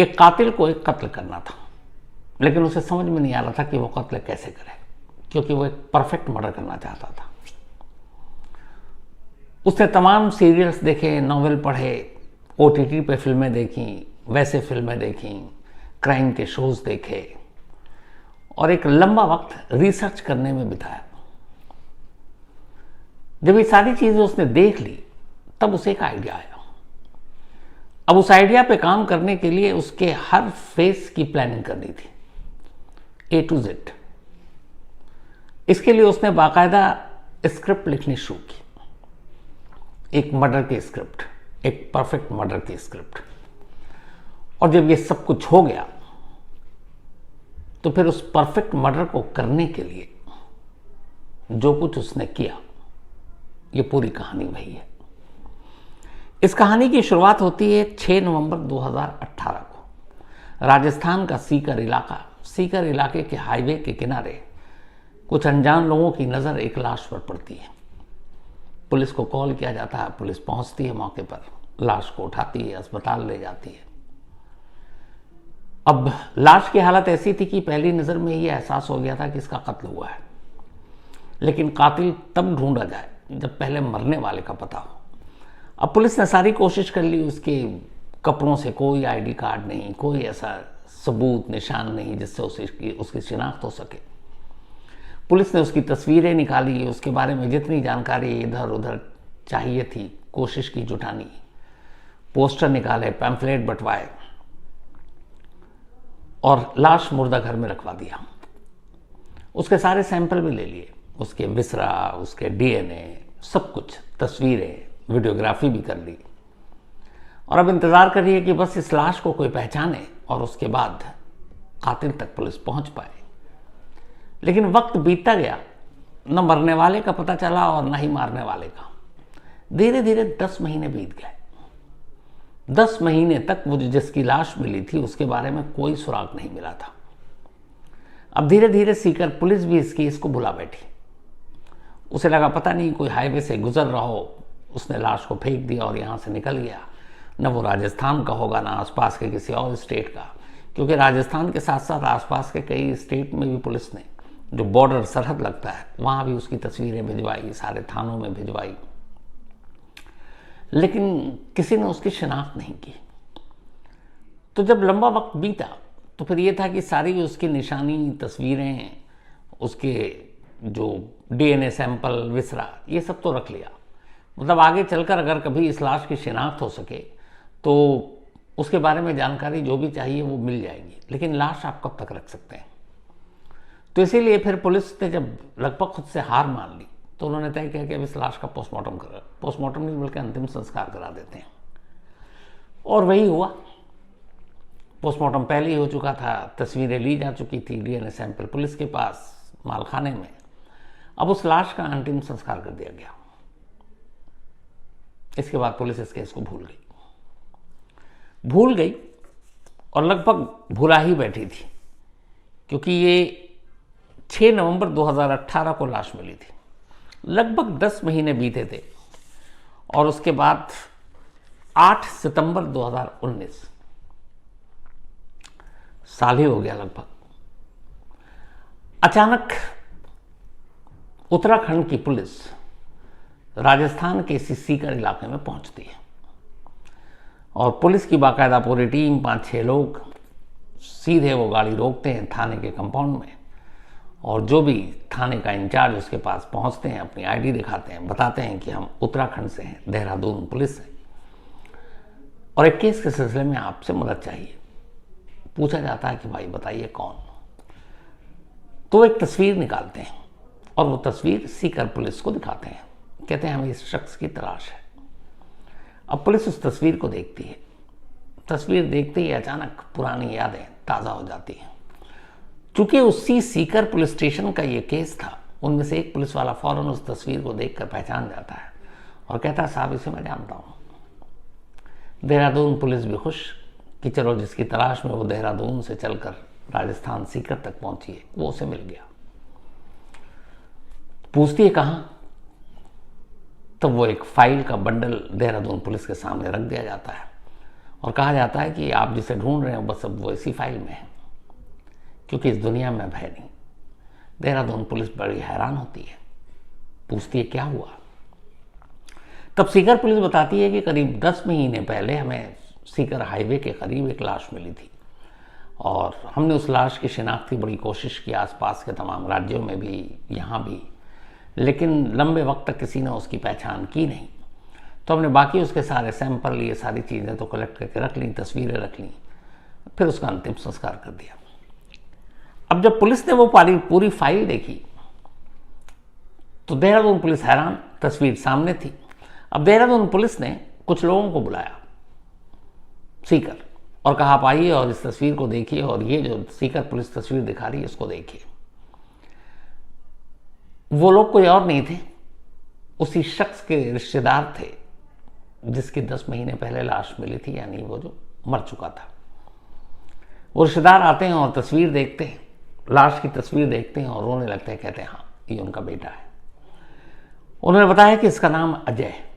एक कातिल को एक कत्ल करना था, लेकिन उसे समझ में नहीं आ रहा था कि वो कत्ल कैसे करे, क्योंकि वो एक परफेक्ट मर्डर करना चाहता था। उसने तमाम सीरियल्स देखे, नॉवेल पढ़े, OTT पे फिल्में देखी, वैसे फिल्में देखी, क्राइम के शोज देखे और एक लंबा वक्त रिसर्च करने में बिताया। जब ये सारी चीजें उसने देख ली तब उसे एक आइडिया आया। अब उस आइडिया पे काम करने के लिए उसके हर फेस की प्लानिंग करनी थी, A to Z। इसके लिए उसने बाकायदा स्क्रिप्ट लिखनी शुरू की, एक मर्डर की स्क्रिप्ट, एक परफेक्ट मर्डर की स्क्रिप्ट। और जब ये सब कुछ हो गया तो फिर उस परफेक्ट मर्डर को करने के लिए जो कुछ उसने किया, ये पूरी कहानी वही है। इस कहानी की शुरुआत होती है 6 नवंबर 2018 को। राजस्थान का सीकर इलाके के हाईवे के किनारे कुछ अनजान लोगों की नज़र एक लाश पर पड़ती है। पुलिस को कॉल किया जाता है, पुलिस पहुंचती है मौके पर, लाश को उठाती है, अस्पताल ले जाती है। अब लाश की हालत ऐसी थी कि पहली नज़र में ये एहसास हो गया था कि इसका कत्ल हुआ है, लेकिन कातिल तब ढूंढा जाए जब पहले मरने वाले का पता हो। अब पुलिस ने सारी कोशिश कर ली, उसके कपड़ों से कोई ID कार्ड नहीं, कोई ऐसा सबूत निशान नहीं जिससे उसकी शिनाख्त हो सके। पुलिस ने उसकी तस्वीरें निकाली, उसके बारे में जितनी जानकारी इधर उधर चाहिए थी कोशिश की जुटानी, पोस्टर निकाले, पैम्फलेट बंटवाए और लाश मुर्दा घर में रखवा दिया। उसके सारे सैंपल भी ले लिए, उसके विसरा, उसके DNA, सब कुछ, तस्वीरें, वीडियोग्राफी भी कर ली। और अब इंतजार कर रही है कि बस इस लाश को कोई पहचाने और उसके बाद कातिल तक पुलिस पहुंच पाए। लेकिन वक्त बीतता गया, न मरने वाले का पता चला और न ही मारने वाले का। धीरे धीरे 10 महीने बीत गए। 10 महीने तक वो जिसकी लाश मिली थी उसके बारे में कोई सुराग नहीं मिला था। अब धीरे धीरे सीकर पुलिस भी इस केस को भुला बैठी। उसे लगा पता नहीं कोई हाईवे से गुजर रहा हो, उसने लाश को फेंक दिया और यहाँ से निकल गया। न वो राजस्थान का होगा, ना आसपास के किसी और स्टेट का, क्योंकि राजस्थान के साथ साथ आसपास के कई स्टेट में भी पुलिस ने, जो बॉर्डर सरहद लगता है, वहाँ भी उसकी तस्वीरें भिजवाई, सारे थानों में भिजवाई, लेकिन किसी ने उसकी शिनाख्त नहीं की। तो जब लंबा वक्त बीता तो फिर ये था कि सारी उसकी निशानी, तस्वीरें, उसके जो DNA सैंपल, विसरा, ये सब तो रख लिया। मतलब आगे चलकर अगर कभी इस लाश की शिनाख्त हो सके तो उसके बारे में जानकारी जो भी चाहिए वो मिल जाएगी, लेकिन लाश आप कब तक रख सकते हैं। तो इसीलिए फिर पुलिस ने जब लगभग खुद से हार मान ली तो उन्होंने तय किया कि अब इस लाश का पोस्टमार्टम नहीं बल्कि अंतिम संस्कार करा देते हैं। और वही हुआ। पोस्टमार्टम पहले ही हो चुका था, तस्वीरें ली जा चुकी थी, DNA सैंपल पुलिस के पास मालखाने में। अब उस लाश का अंतिम संस्कार कर दिया गया। इसके बाद पुलिस इस केस को भूल गई और लगभग भुला ही बैठी थी, क्योंकि ये 6 नवंबर 2018 को लाश मिली थी। लगभग 10 महीने बीते थे और उसके बाद 8 सितंबर 2019, साल ही हो गया लगभग, अचानक उत्तराखंड की पुलिस राजस्थान के इसी सीकर इलाके में पहुंचती है और पुलिस की बाकायदा पूरी टीम, 5-6 लोग, सीधे वो गाड़ी रोकते हैं थाने के कंपाउंड में और जो भी थाने का इंचार्ज उसके पास पहुंचते हैं, अपनी ID दिखाते हैं, बताते हैं कि हम उत्तराखंड से हैं, देहरादून पुलिस है और एक केस के सिलसिले में आपसे मदद चाहिए। पूछा जाता है कि भाई बताइए कौन। तो एक तस्वीर निकालते हैं और वो तस्वीर सीकर पुलिस को दिखाते हैं, कहते हैं हमें इस शख्स की तलाश है। अब पुलिस उस तस्वीर को देखती है। तस्वीर देखते ही अचानक पुरानी यादें ताज़ा हो जाती हैं। चूंकि उसी सीकर पुलिस स्टेशन का ये केस था, उनमें से एक पुलिस वाला फौरन उस तस्वीर को देखकर पहचान जाता है और कहता है साहब इसे मैं जानता हूँ। देहरादून पुलिस भी खुश कि चलो जिसकी तलाश में वो देहरादून से चलकर राजस्थान सीकर तक पहुंची है वो उसे मिल गया। पूछती है कहाँ, तब वो एक फाइल का बंडल देहरादून पुलिस के सामने रख दिया जाता है और कहा जाता है कि आप जिसे ढूंढ रहे हैं बस अब वो इसी फाइल में है, क्योंकि इस दुनिया में भय नहीं। देहरादून पुलिस बड़ी हैरान होती है, पूछती है क्या हुआ। तब सीकर पुलिस बताती है कि करीब 10 महीने पहले हमें सीकर हाईवे के करीब एक लाश मिली थी और हमने उस लाश की शिनाख्त की बड़ी कोशिश की, आसपास के तमाम राज्यों में भी, यहाँ भी, लेकिन लंबे वक्त तक किसी ने उसकी पहचान की नहीं। तो हमने बाकी उसके सारे सैंपल, ये सारी चीज़ें तो कलेक्ट करके रख ली, तस्वीरें रख ली, फिर उसका अंतिम संस्कार कर दिया। अब जब पुलिस ने वो पूरी फाइल देखी तो देहरादून पुलिस हैरान, तस्वीर सामने थी। अब देहरादून पुलिस ने कुछ लोगों को बुलाया सीकर और कहा आप आइए और इस तस्वीर को देखिए, और ये जो सीकर पुलिस तस्वीर दिखा रही है इसको देखिए। वो लोग कोई और नहीं थे, उसी शख्स के रिश्तेदार थे जिसकी 10 महीने पहले लाश मिली थी, यानी वो जो मर चुका था। वो रिश्तेदार आते हैं और तस्वीर देखते हैं, लाश की तस्वीर देखते हैं और रोने लगते हैं, कहते हैं हाँ ये उनका बेटा है। उन्होंने बताया कि इसका नाम अजय है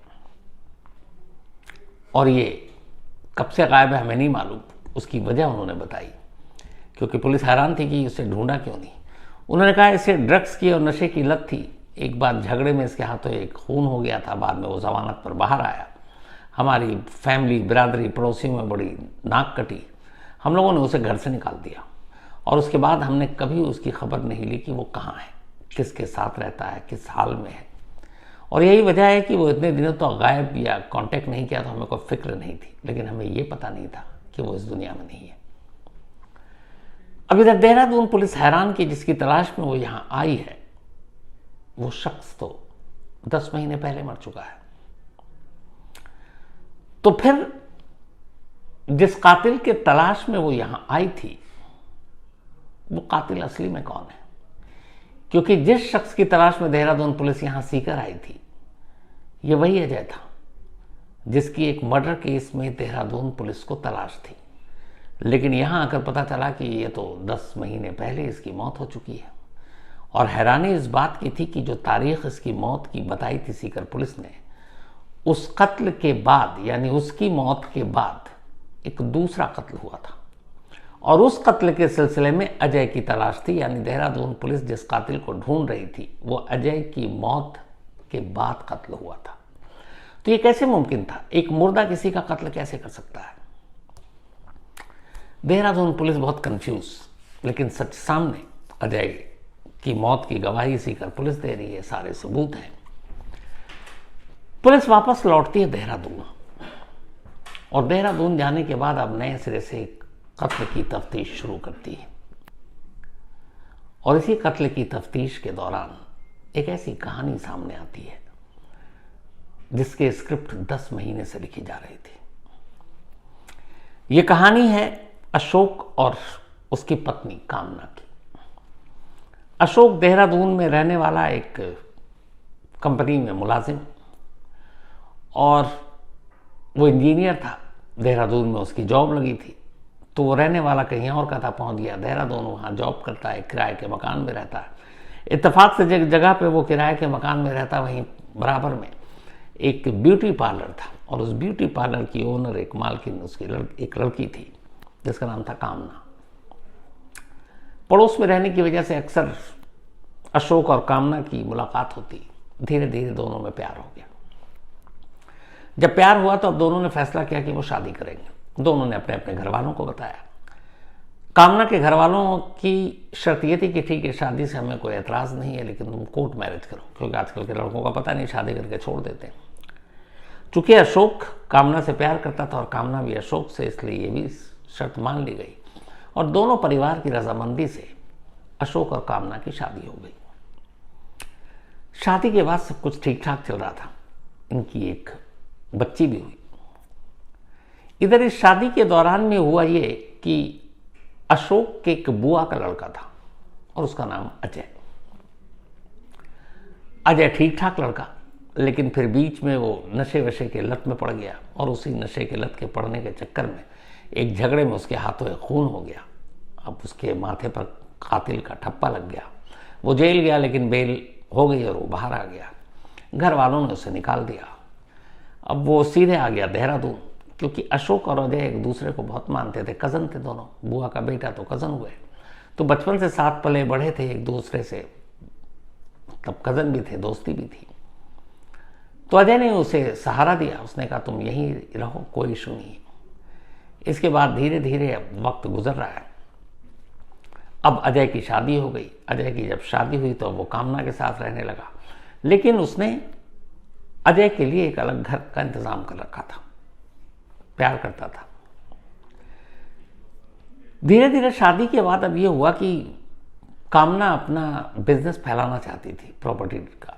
और ये कब से गायब है हमें नहीं मालूम। उसकी वजह उन्होंने बताई, क्योंकि पुलिस हैरान थी कि उसे ढूंढा क्यों नहीं। उन्होंने कहा इसे ड्रग्स की और नशे की लत थी। एक बार झगड़े में इसके हाथों एक खून हो गया था, बाद में वो जमानत पर बाहर आया। हमारी फैमिली, बिरादरी, पड़ोसियों में बड़ी नाक कटी। हम लोगों ने उसे घर से निकाल दिया और उसके बाद हमने कभी उसकी खबर नहीं ली कि वो कहाँ है, किसके साथ रहता है, किस हाल में है। और यही वजह है कि वो इतने दिनों तो गायब या कांटेक्ट नहीं किया, तो हमें कोई फिक्र नहीं थी, लेकिन हमें ये पता नहीं था कि वो इस दुनिया में नहीं है। अब इधर देहरादून पुलिस हैरान की जिसकी तलाश में वो यहां आई है, वो शख्स तो 10 महीने पहले मर चुका है। तो फिर जिस कातिल के तलाश में वो यहां आई थी, वो कातिल असली में कौन है? क्योंकि जिस शख्स की तलाश में देहरादून पुलिस यहां सीकर आई थी, ये वही अजय था जिसकी एक मर्डर केस में देहरादून पुलिस को तलाश थी। लेकिन यहां आकर पता चला कि ये तो 10 महीने पहले इसकी मौत हो चुकी है। और हैरानी इस बात की थी कि जो तारीख इसकी मौत की बताई थी सीकर पुलिस ने, उस कत्ल के बाद, यानी उसकी मौत के बाद एक दूसरा कत्ल हुआ था और उस कत्ल के सिलसिले में अजय की तलाश थी। यानी देहरादून पुलिस जिस कातिल को ढूंढ रही थी, वो अजय की मौत के बाद कत्ल हुआ था। तो ये कैसे मुमकिन था? एक मुर्दा किसी का कत्ल कैसे कर सकता है? देहरादून पुलिस बहुत कंफ्यूज, लेकिन सच सामने, अजय की मौत की गवाही सीकर पुलिस दे रही है, सारे सबूत हैं। पुलिस वापस लौटती है देहरादून और देहरादून जाने के बाद अब नए सिरे से कत्ल की तफ्तीश शुरू करती है। और इसी कत्ल की तफ्तीश के दौरान एक ऐसी कहानी सामने आती है जिसके स्क्रिप्ट 10 महीने से लिखी जा रही थी। ये कहानी है अशोक और उसकी पत्नी कामना की। अशोक देहरादून में रहने वाला एक कंपनी में मुलाजिम, और वो इंजीनियर था। देहरादून में उसकी जॉब लगी थी, तो वो रहने वाला कहीं और का था, पहुंच गया देहरादून, वहाँ जॉब करता है, किराए के मकान में रहता है। इत्तेफाक से जगह पे वो किराए के मकान में रहता, वहीं बराबर में एक ब्यूटी पार्लर था और उस ब्यूटी पार्लर की ओनर, एक मालकिन, उसकी एक लड़की थी जिसका नाम था कामना। पड़ोस में रहने की वजह से अक्सर अशोक और कामना की मुलाकात होती। धीरे धीरे दोनों में प्यार हो गया। जब प्यार हुआ तो अब दोनों ने फैसला किया कि वो शादी करेंगे। दोनों ने अपने अपने घर वालों को बताया। कामना के घर वालों की शर्त ये थी कि ठीक है, शादी से हमें कोई एतराज़ नहीं है, लेकिन तुम कोर्ट मैरिज करो, क्योंकि आजकल के लड़कों का पता नहीं, शादी करके छोड़ देते हैं। चूंकि अशोक कामना से प्यार करता था और कामना भी अशोक से, इसलिए ये भी शर्त मान ली गई और दोनों परिवार की रजामंदी से अशोक और कामना की शादी हो गई। शादी के बाद सब कुछ ठीक ठाक चल रहा था। इनकी एक बच्ची भी हुई। इधर इस शादी के दौरान में हुआ ये कि अशोक के एक बुआ का लड़का था और उसका नाम अजय। अजय ठीक ठाक लड़का, लेकिन फिर बीच में वो नशे वशे के लत में पड़ गया और उसी नशे के लत के पड़ने के चक्कर में एक झगड़े में उसके हाथों एक खून हो गया। अब उसके माथे पर कातिल का ठप्पा लग गया। वो जेल गया, लेकिन बेल हो गई और वो बाहर आ गया। घर वालों ने उसे निकाल दिया। अब वो सीधे आ गया देहरादून, क्योंकि अशोक और अजय एक दूसरे को बहुत मानते थे, कज़न थे दोनों, बुआ का बेटा तो कज़न हुए, तो बचपन से साथ पले बढ़े थे एक दूसरे से, तब कज़न भी थे, दोस्ती भी थी। तो अजय ने उसे सहारा दिया, उसने कहा तुम यहीं रहो, कोई इशू नहीं। इसके बाद धीरे धीरे वक्त गुजर रहा है। अब अजय की शादी हो गई। अजय की जब शादी हुई तो वो कामना के साथ रहने लगा, लेकिन उसने अजय के लिए एक अलग घर का इंतजाम कर रखा था, प्यार करता था। धीरे धीरे शादी के बाद अब ये हुआ कि कामना अपना बिजनेस फैलाना चाहती थी प्रॉपर्टी का,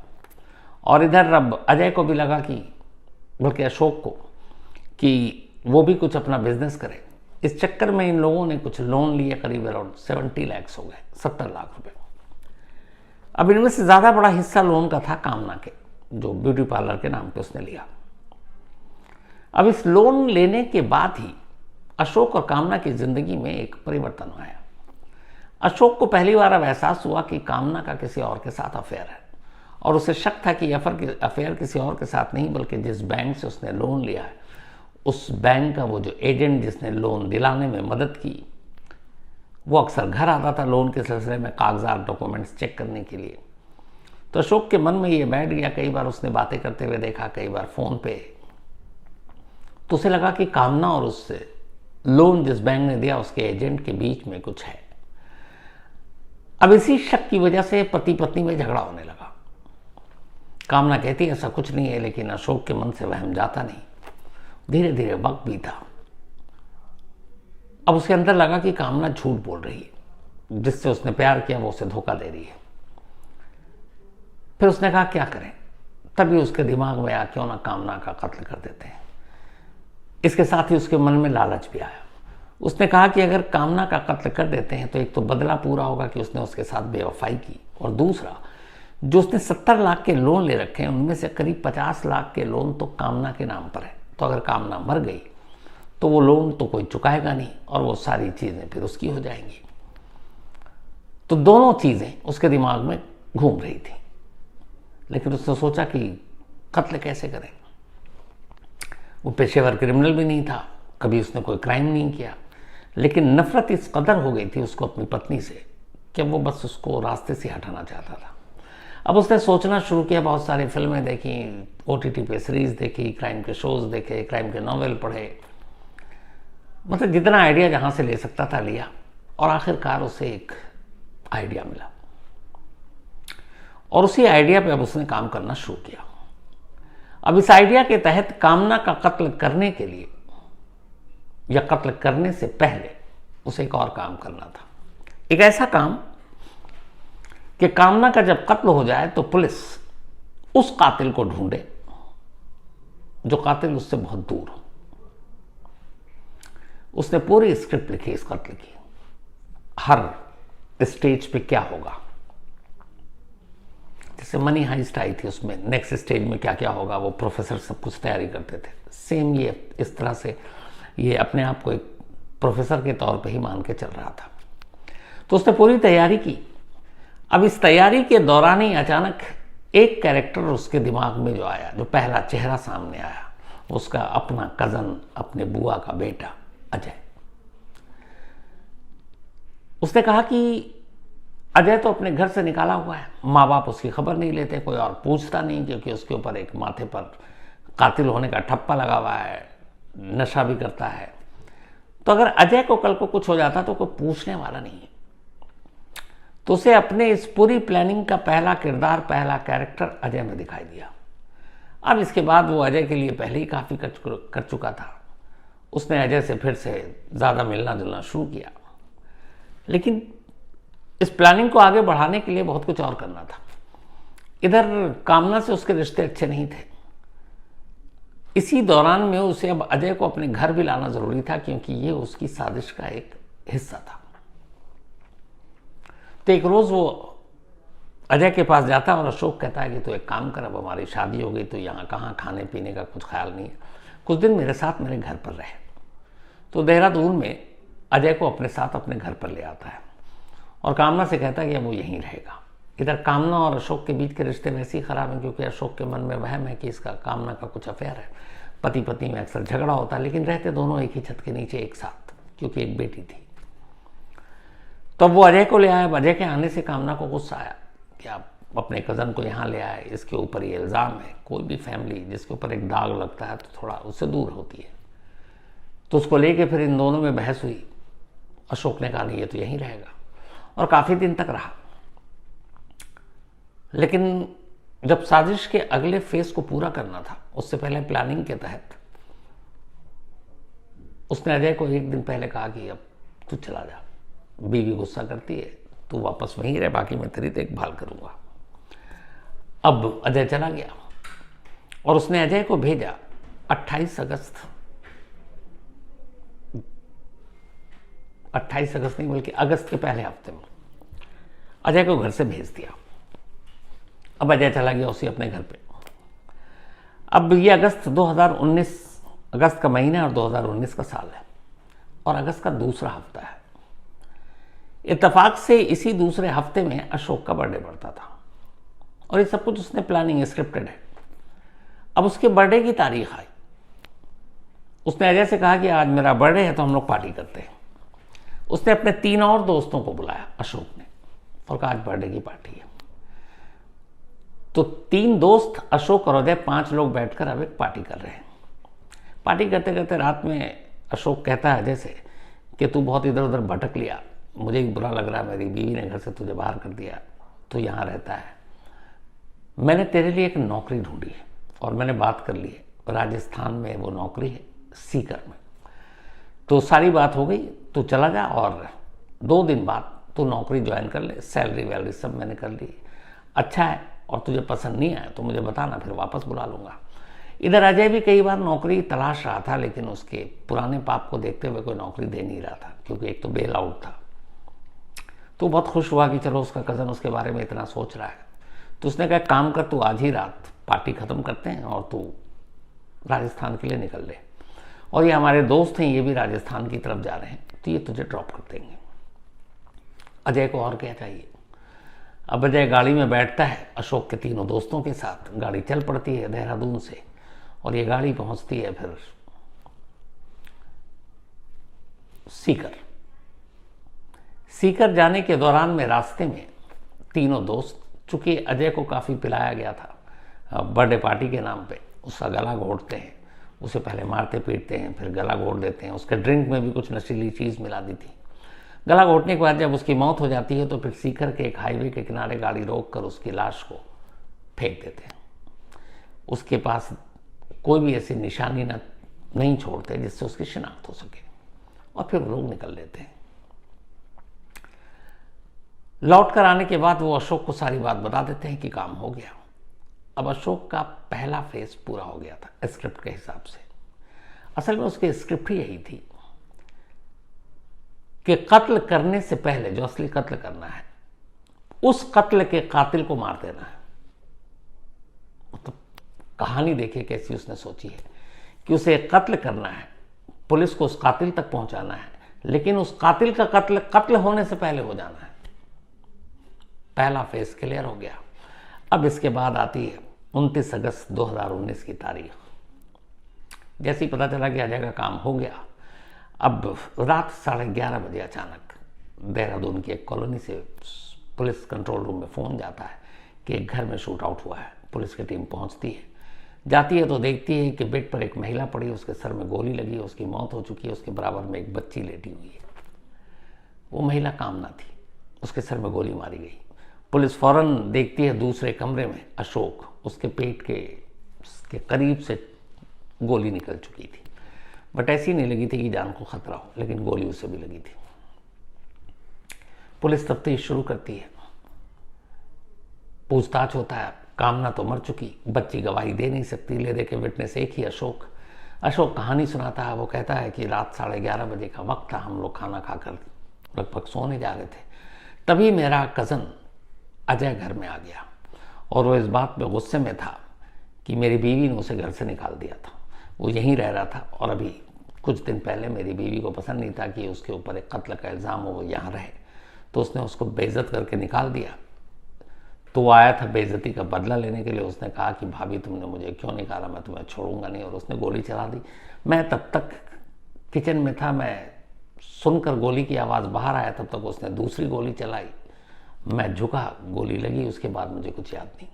और इधर अब अजय को भी लगा कि, बल्कि अशोक को, कि वो भी कुछ अपना बिजनेस करे। इस चक्कर में इन लोगों ने कुछ लोन लिए, करीब अराउंड 70 लाख हो गए, 70 लाख रुपए। अब इनमें से ज़्यादा बड़ा हिस्सा लोन का था कामना के, जो ब्यूटी पार्लर के नाम पे उसने लिया। अब इस लोन लेने के बाद ही अशोक और कामना की जिंदगी में एक परिवर्तन आया। अशोक को पहली बार अब एहसास हुआ कि कामना का किसी और के साथ अफेयर है, और उसे शक था कि अफेयर किसी और के साथ नहीं, बल्कि जिस बैंक से उसने लोन लिया है उस बैंक का वो जो एजेंट जिसने लोन दिलाने में मदद की, वो अक्सर घर आता था लोन के सिलसिले में कागजात डॉक्यूमेंट्स चेक करने के लिए। तो अशोक के मन में ये बैठ गया, कई बार उसने बातें करते हुए देखा, कई बार फ़ोन पे, तो उसे लगा कि कामना और उससे लोन जिस बैंक ने दिया उसके एजेंट के बीच में कुछ है। अब इसी शक की वजह से पति पत्नी में झगड़ा होने लगा। कामना कहती ऐसा कुछ नहीं है, लेकिन अशोक के मन से वहम जाता नहीं। धीरे धीरे वक्त बीता। अब उसके अंदर लगा कि कामना झूठ बोल रही है, जिससे उसने प्यार किया वो उसे धोखा दे रही है। फिर उसने कहा क्या करें, तभी उसके दिमाग में आया क्यों ना कामना का कत्ल कर देते हैं। इसके साथ ही उसके मन में लालच भी आया। उसने कहा कि अगर कामना का कत्ल कर देते हैं तो एक तो बदला पूरा होगा कि उसने उसके साथ बेवफाई की, और दूसरा जो उसने 70 लाख के लोन ले रखे हैं उनमें से करीब 50 लाख के लोन तो कामना के नाम पर है। तो अगर कामना मर गई तो वो लोन तो कोई चुकाएगा नहीं, और वो सारी चीज़ें फिर उसकी हो जाएंगी। तो दोनों चीज़ें उसके दिमाग में घूम रही थी, लेकिन उसने सोचा कि कत्ल कैसे करें। वो पेशेवर क्रिमिनल भी नहीं था, कभी उसने कोई क्राइम नहीं किया, लेकिन नफरत इस कदर हो गई थी उसको अपनी पत्नी से कि वो बस उसको रास्ते से हटाना चाहता था। अब उसने सोचना शुरू किया, बहुत सारी फिल्में देखी, OTT पे सीरीज देखी, क्राइम के शोज देखे, क्राइम के नॉवेल पढ़े, मतलब जितना आइडिया जहाँ से ले सकता था लिया, और आखिरकार उसे एक आइडिया मिला, और उसी आइडिया पे अब उसने काम करना शुरू किया। अब इस आइडिया के तहत कामना का कत्ल करने के लिए या कत्ल करने से पहले उसे एक और काम करना था। एक ऐसा काम कि कामना का जब कत्ल हो जाए तो पुलिस उस कातिल को ढूंढे जो कातिल उससे बहुत दूर हो। उसने पूरी स्क्रिप्ट लिखी इस कत्ल की, हर स्टेज पे क्या होगा। जैसे मनी हाइस्ट आई थी, उसमें नेक्स्ट स्टेज में क्या क्या होगा, वो प्रोफेसर सब कुछ तैयारी करते थे। सेम ये इस तरह से ये अपने आप को एक प्रोफेसर के तौर पे ही मान के चल रहा था। तो उसने पूरी तैयारी की। अब इस तैयारी के दौरान ही अचानक एक कैरेक्टर उसके दिमाग में जो आया, जो पहला चेहरा सामने आया, उसका अपना कज़न, अपने बुआ का बेटा अजय। उसने कहा कि अजय तो अपने घर से निकाला हुआ है, माँ बाप उसकी खबर नहीं लेते, कोई और पूछता नहीं, क्योंकि उसके ऊपर एक माथे पर कातिल होने का ठप्पा लगा हुआ है, नशा भी करता है। तो अगर अजय को कल को कुछ हो जाता तो कोई पूछने वाला नहीं है। तो उसे अपने इस पूरी प्लानिंग का पहला किरदार, पहला कैरेक्टर अजय में दिखाई दिया। अब इसके बाद वो अजय के लिए पहले ही काफ़ी कर चुका था। उसने अजय से फिर से ज़्यादा मिलना जुलना शुरू किया, लेकिन इस प्लानिंग को आगे बढ़ाने के लिए बहुत कुछ और करना था। इधर कामना से उसके रिश्ते अच्छे नहीं थे। इसी दौरान में उसे अब अजय को अपने घर भी लाना जरूरी था, क्योंकि ये उसकी साजिश का एक हिस्सा था। तो एक रोज वो अजय के पास जाता है और अशोक कहता है कि तू एक काम कर, अब हमारी शादी हो गई तो यहाँ कहाँ खाने पीने का कुछ ख्याल नहीं है, कुछ दिन मेरे साथ मेरे घर पर रहे। तो देहरादून में अजय को अपने साथ अपने घर पर ले आता है और कामना से कहता है कि अब वो यहीं रहेगा। इधर कामना और अशोक के बीच के रिश्ते वैसे ही खराब हैं, क्योंकि अशोक के मन में वहम है कि इसका कामना का कुछ अफेयर है। पति पत्नी में अक्सर झगड़ा होता है, लेकिन रहते दोनों एक ही छत के नीचे एक साथ, क्योंकि एक बेटी थी। तब वो अजय को ले आया। अजय के आने से कामना को गुस्सा आया कि आप अपने कज़न को यहाँ ले आए, इसके ऊपर ये इल्ज़ाम है। कोई भी फैमिली जिसके ऊपर एक दाग लगता है तो थोड़ा उससे दूर होती है। तो उसको लेके फिर इन दोनों में बहस हुई। अशोक ने कहा नहीं, ये तो यहीं रहेगा, और काफ़ी दिन तक रहा। लेकिन जब साजिश के अगले फेज को पूरा करना था, उससे पहले प्लानिंग के तहत उसने अजय को एक दिन पहले कहा कि अब तू चला जा, बीवी गुस्सा करती है, तू वापस वहीं रह, बाकी मैं तेरी देखभाल करूंगा। अब अजय चला गया और उसने अजय को भेजा 28 अगस्त नहीं बल्कि अगस्त के पहले हफ्ते में अजय को घर से भेज दिया। अब अजय चला गया उसी अपने घर पे। अब ये अगस्त 2019, अगस्त का महीना और 2019 का साल है, और अगस्त का दूसरा हफ्ता है। इत्तेफाक से इसी दूसरे हफ्ते में अशोक का बर्थडे पड़ता था, और ये सब कुछ उसने प्लानिंग स्क्रिप्टेड है। अब उसके बर्थडे की तारीख आई। उसने अजय से कहा कि आज मेरा बर्थडे है तो हम लोग पार्टी करते हैं। उसने अपने 3 और दोस्तों को बुलाया अशोक ने, और कहा आज बर्थडे की पार्टी है। तो 3 दोस्त अशोक और अजय 5 लोग बैठकर अब एक पार्टी कर रहे हैं। पार्टी करते करते रात में अशोक कहता है अजय से कि तू बहुत इधर उधर भटक लिया, मुझे भी बुरा लग रहा है, मेरी बीवी ने घर से तुझे बाहर कर दिया, तू यहाँ रहता है। मैंने तेरे लिए एक नौकरी ढूंढी है और मैंने बात कर ली है, राजस्थान में वो नौकरी है, सीकर में। तो सारी बात हो गई, तू चला जा और 2 दिन बाद तू नौकरी ज्वाइन कर ले, सैलरी वैलरी सब मैंने कर ली, अच्छा है, और तुझे पसंद नहीं आया तो मुझे बताना, फिर वापस बुला लूँगा। इधर अजय भी कई बार नौकरी तलाश रहा था, लेकिन उसके पुराने पाप को देखते हुए कोई नौकरी दे नहीं रहा था, क्योंकि एक तो बेल आउट था। तो बहुत खुश हुआ कि चलो उसका कज़न उसके बारे में इतना सोच रहा है। तो उसने कहा काम कर, तू आज ही रात पार्टी ख़त्म करते हैं और तू राजस्थान के लिए निकल ले, और ये हमारे दोस्त हैं, ये भी राजस्थान की तरफ जा रहे हैं, तो ये तुझे ड्रॉप कर देंगे। अजय को और क्या चाहिए। अब अजय गाड़ी में बैठता है अशोक के 3 दोस्तों के साथ। गाड़ी चल पड़ती है देहरादून से, और ये गाड़ी पहुंचती है फिर सीकर जाने के दौरान में रास्ते में 3 दोस्त, चूंकि अजय को काफ़ी पिलाया गया था बर्थडे पार्टी के नाम पे, उसका गला घोटते हैं, उसे पहले मारते पीटते हैं, फिर गला घोट देते हैं। उसके ड्रिंक में भी कुछ नशीली चीज़ मिला दी थी। गला घोटने के बाद जब उसकी मौत हो जाती है तो फिर सीकर के एक हाईवे के किनारे गाड़ी रोक कर उसकी लाश को फेंक देते हैं। उसके पास कोई भी ऐसी निशानी नहीं छोड़ते जिससे उसकी शिनाख्त हो सके, और फिर लोग निकल लेते हैं। लौट कर आने के बाद वो अशोक को सारी बात बता देते हैं कि काम हो गया। अब अशोक का पहला फेज पूरा हो गया था स्क्रिप्ट के हिसाब से। असल में उसकी स्क्रिप्ट ही यही थी कि कत्ल करने से पहले जो असली कत्ल करना है, उस कत्ल के कातिल को मार देना है। तो कहानी देखिए कैसी उसने सोची है कि उसे कत्ल करना है, पुलिस को उस कातिल तक पहुंचाना है, लेकिन उस कातिल का कत्ल होने से पहले हो जाना है। पहला फेज क्लियर हो गया। अब इसके बाद आती है 29 अगस्त 2019 की तारीख। जैसे ही पता चला कि अजय का काम हो गया, अब रात 11:30 बजे अचानक देहरादून की एक कॉलोनी से पुलिस कंट्रोल रूम में फ़ोन जाता है कि एक घर में शूट आउट हुआ है। पुलिस की टीम पहुंचती है, जाती है तो देखती है कि बेड पर एक महिला पड़ी, उसके सर में गोली लगी है, उसकी मौत हो चुकी है, उसके बराबर में एक बच्ची लेटी हुई है। वो महिला कामना थी, उसके सर में गोली मारी गई। पुलिस फौरन देखती है दूसरे कमरे में अशोक, उसके पेट के करीब से गोली निकल चुकी थी, बट ऐसी नहीं लगी थी कि जान को खतरा हो, लेकिन गोली उसे भी लगी थी। पुलिस तफ्तीश शुरू करती है, पूछताछ होता है। कामना तो मर चुकी, बच्ची गवाही दे नहीं सकती, ले दे के विटनेस एक ही अशोक कहानी सुनाता है। वो कहता है कि रात 11:30 बजे का वक्त था, हम लोग खाना खाकर लगभग सोने जा रहे थे, तभी मेरा कज़न अजय घर में आ गया, और वो इस बात पे गुस्से में था कि मेरी बीवी ने उसे घर से निकाल दिया था। वो यहीं रह रहा था, और अभी कुछ दिन पहले मेरी बीवी को पसंद नहीं था कि उसके ऊपर एक कत्ल का इल्ज़ाम हो, वो यहाँ रहे, तो उसने उसको बेइज्जत करके निकाल दिया। तो वो आया था बेइज्जती का बदला लेने के लिए। उसने कहा कि भाभी तुमने मुझे क्यों निकाला, मैं तुम्हें छोड़ूंगा नहीं, और उसने गोली चला दी। मैं तब तक किचन में था, मैं सुनकर गोली की आवाज़ बाहर आया, तब तक उसने दूसरी गोली चलाई। मैं झुका, गोली लगी, उसके बाद मुझे कुछ याद नहीं।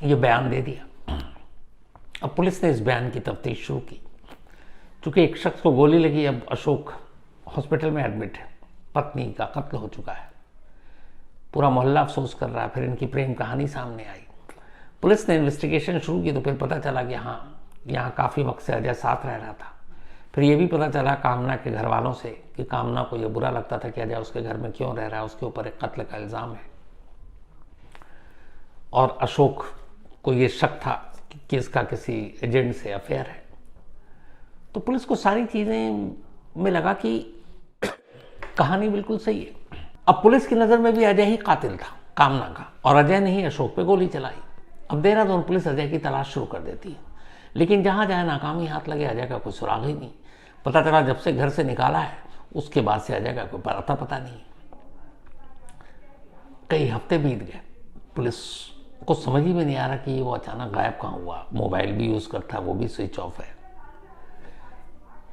ये बयान दे दिया। अब पुलिस ने इस बयान की तफ्तीश शुरू की। चूंकि एक शख्स को गोली लगी, अब अशोक हॉस्पिटल में एडमिट है, पत्नी का कत्ल हो चुका है, पूरा मोहल्ला अफसोस कर रहा है। फिर इनकी प्रेम कहानी सामने आई। पुलिस ने इन्वेस्टिगेशन शुरू की तो फिर पता चला कि हाँ, यहाँ काफ़ी वक्त से अजय साथ रह रहा था। फिर ये भी पता चला कामना के घर वालों से कि कामना को ये बुरा लगता था कि अजय उसके घर में क्यों रह रहा है, उसके ऊपर एक कत्ल का इल्ज़ाम है। और अशोक को ये शक था कि इसका किसी एजेंट से अफेयर है। तो पुलिस को सारी चीज़ें में लगा कि कहानी बिल्कुल सही है। अब पुलिस की नज़र में भी अजय ही कातिल था कामना का, और अजय ने ही अशोक पे गोली चलाई। अब देहरादून पुलिस अजय की तलाश शुरू कर देती है, लेकिन जहाँ जाए नाकामी हाथ लगे। अजय का कोई सुराग ही नहीं। पता चला जब से घर से निकाला है उसके बाद से अजय का कोई पता नहीं। कई हफ्ते बीत गए, पुलिस को समझ ही में नहीं आ रहा कि वो अचानक गायब कहाँ हुआ। मोबाइल भी यूज़ करता है, वो भी स्विच ऑफ है।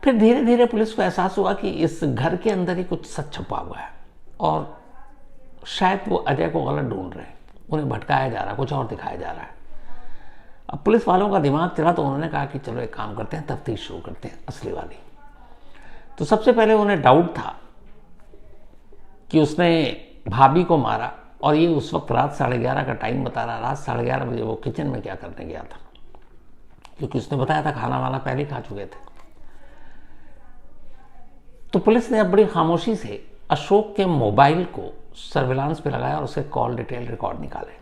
फिर धीरे धीरे पुलिस को एहसास हुआ कि इस घर के अंदर ही कुछ सच छुपा हुआ है, और शायद वो अजय को गलत ढूंढ रहे हैं, उन्हें भटकाया जा रहा है, कुछ और दिखाया जा रहा है। अब पुलिस वालों का दिमाग चला तो उन्होंने कहा कि चलो एक काम करते हैं, तफ्तीश शुरू करते हैं असली वाली। तो सबसे पहले उन्हें डाउट था कि उसने भाभी को मारा, और ये उस वक्त रात 11:30 का टाइम बता रहा। रात 11:30 बजे वो किचन में क्या करने गया था, क्योंकि उसने बताया था खाना वाना पहले खा चुके थे। तो पुलिस ने अब बड़ी खामोशी से अशोक के मोबाइल को सर्विलांस पे लगाया और उसके कॉल डिटेल रिकॉर्ड निकाले।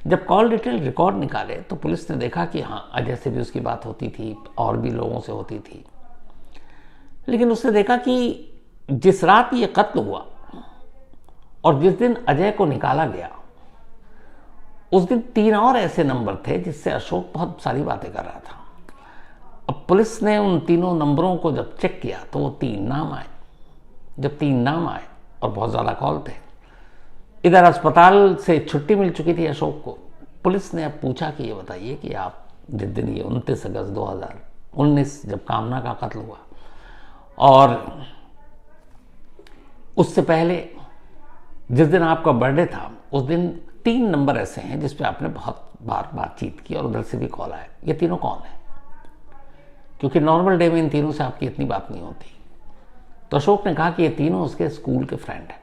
जब कॉल डिटेल रिकॉर्ड निकाले तो पुलिस ने देखा कि हाँ, अजय से भी उसकी बात होती थी, और भी लोगों से होती थी। लेकिन उसने देखा कि जिस रात ये कत्ल हुआ और जिस दिन अजय को निकाला गया, उस दिन 3 और ऐसे नंबर थे जिससे अशोक बहुत सारी बातें कर रहा था। अब पुलिस ने उन तीनों नंबरों को जब चेक किया तो वो 3 नाम आए। जब 3 नाम आए और बहुत ज़्यादा कॉल थे, इधर अस्पताल से छुट्टी मिल चुकी थी अशोक को। पुलिस ने अब पूछा कि ये बताइए कि आप जिस दिन ये 29 अगस्त 2019 जब कामना का कत्ल हुआ, और उससे पहले जिस दिन आपका बर्थडे था, उस दिन 3 नंबर ऐसे हैं जिस पे आपने बहुत बार बातचीत की और उधर से भी कॉल आया। ये तीनों कौन है? क्योंकि नॉर्मल डे में इन तीनों से आपकी इतनी बात नहीं होती। तो अशोक ने कहा कि ये तीनों उसके स्कूल के फ्रेंड हैं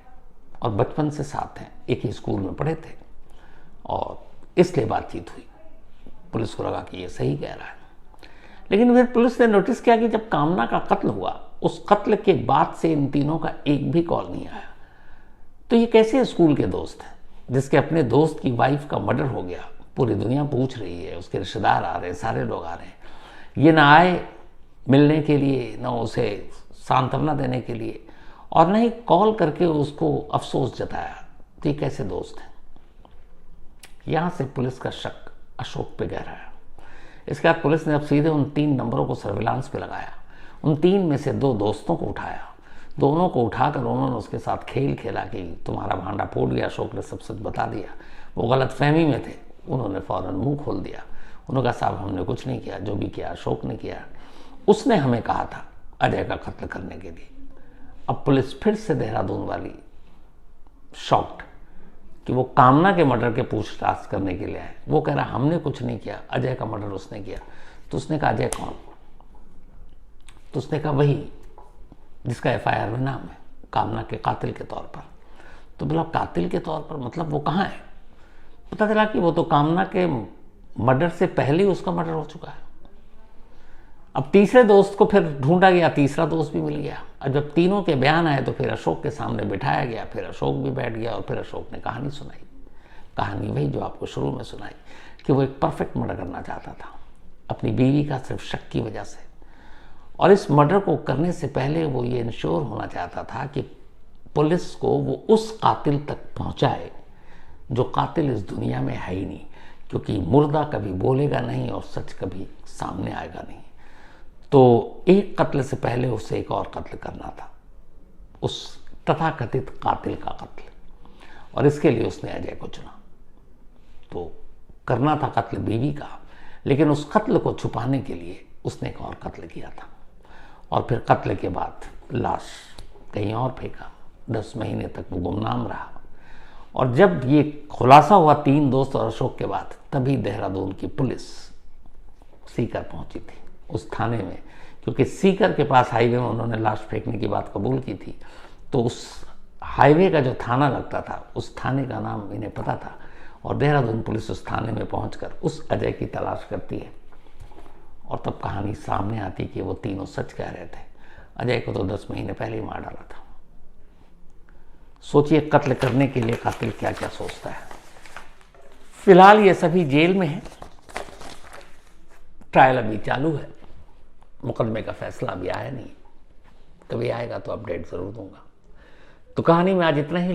और बचपन से साथ हैं, एक ही स्कूल में पढ़े थे, और इसलिए बातचीत हुई। पुलिस को लगा कि ये सही कह रहा है। लेकिन फिर पुलिस ने नोटिस किया कि जब कामना का कत्ल हुआ, उस कत्ल के बाद से इन तीनों का एक भी कॉल नहीं आया। तो ये कैसे स्कूल के दोस्त हैं, जिसके अपने दोस्त की वाइफ का मर्डर हो गया, पूरी दुनिया पूछ रही है, उसके रिश्तेदार आ रहे हैं, सारे लोग आ रहे हैं, ये ना आए मिलने के लिए, ना उसे सांत्वना देने के लिए, और न ही कॉल करके उसको अफसोस जताया। तो ये कैसे दोस्त हैं? यहाँ से पुलिस का शक अशोक पे गहरा है। इसके बाद पुलिस ने अब सीधे उन 3 नंबरों को सर्विलांस पे लगाया। उन 3 में से 2 दोस्तों को उठाया। दोनों को उठाकर उन्होंने उसके साथ खेल खेला कि तुम्हारा भांडा फूट गया। अशोक ने सब सच बता दिया। वो गलतफहमी में थे, उन्होंने फ़ौरन मुंह खोल दिया। उन्होंने कहा साहब हमने कुछ नहीं किया, जो भी किया अशोक ने किया, उसने हमें कहा था अजय का कत्ल करने के लिए। अब पुलिस फिर से देहरादून वाली शॉक्ड कि वो कामना के मर्डर के पूछताछ करने के लिए आए। वो कह रहा हमने कुछ नहीं किया, अजय का मर्डर उसने किया। तो उसने कहा अजय कौन? तो उसने कहा वही जिसका FIR में नाम है, कामना के कातिल के तौर पर। तो बोला कातिल के तौर पर मतलब वो कहाँ है? पता चला कि वो तो कामना के मर्डर से पहले ही उसका मर्डर हो चुका है। अब तीसरे दोस्त को फिर ढूंढा गया, तीसरा दोस्त भी मिल गया। और जब तीनों के बयान आए तो फिर अशोक के सामने बिठाया गया। फिर अशोक भी बैठ गया और फिर अशोक ने कहानी सुनाई। कहानी वही जो आपको शुरू में सुनाई कि वो एक परफेक्ट मर्डर करना चाहता था अपनी बीवी का सिर्फ शक की वजह से। और इस मर्डर को करने से पहले वो ये इंश्योर होना चाहता था कि पुलिस को वो उस कातिल तक पहुंचाए जो कातिल इस दुनिया में है ही नहीं, क्योंकि मुर्दा कभी बोलेगा नहीं और सच कभी सामने आएगा नहीं। तो एक कत्ल से पहले उसे एक और कत्ल करना था, उस तथाकथित कातिल का कत्ल। और इसके लिए उसने अजय को चुना। तो करना था कत्ल बीवी का, लेकिन उस कत्ल को छुपाने के लिए उसने एक और कत्ल किया था, और फिर कत्ल के बाद लाश कहीं और फेंका। 10 महीने तक वो गुमनाम रहा, और जब ये खुलासा हुआ 3 दोस्त और अशोक के बाद, तभी देहरादून की पुलिस सीकर पहुंची थी उस थाने में, क्योंकि सीकर के पास हाईवे में उन्होंने लाश फेंकने की बात कबूल की थी। तो उस हाईवे का जो थाना लगता था, उस थाने का नाम इन्हें पता था, और देहरादून पुलिस उस थाने में पहुंचकर उस अजय की तलाश करती है। और तब कहानी सामने आती कि वो तीनों सच कह रहे थे। अजय को तो 10 महीने पहले ही मार डाला था। सोचिए कत्ल करने के लिए कातिल क्या क्या सोचता है। फिलहाल ये सभी जेल में हैं, ट्रायल अभी चालू है, मुकदमे का फैसला अभी आया नहीं, कभी आएगा तो अपडेट जरूर दूंगा। तो कहानी में आज इतना ही।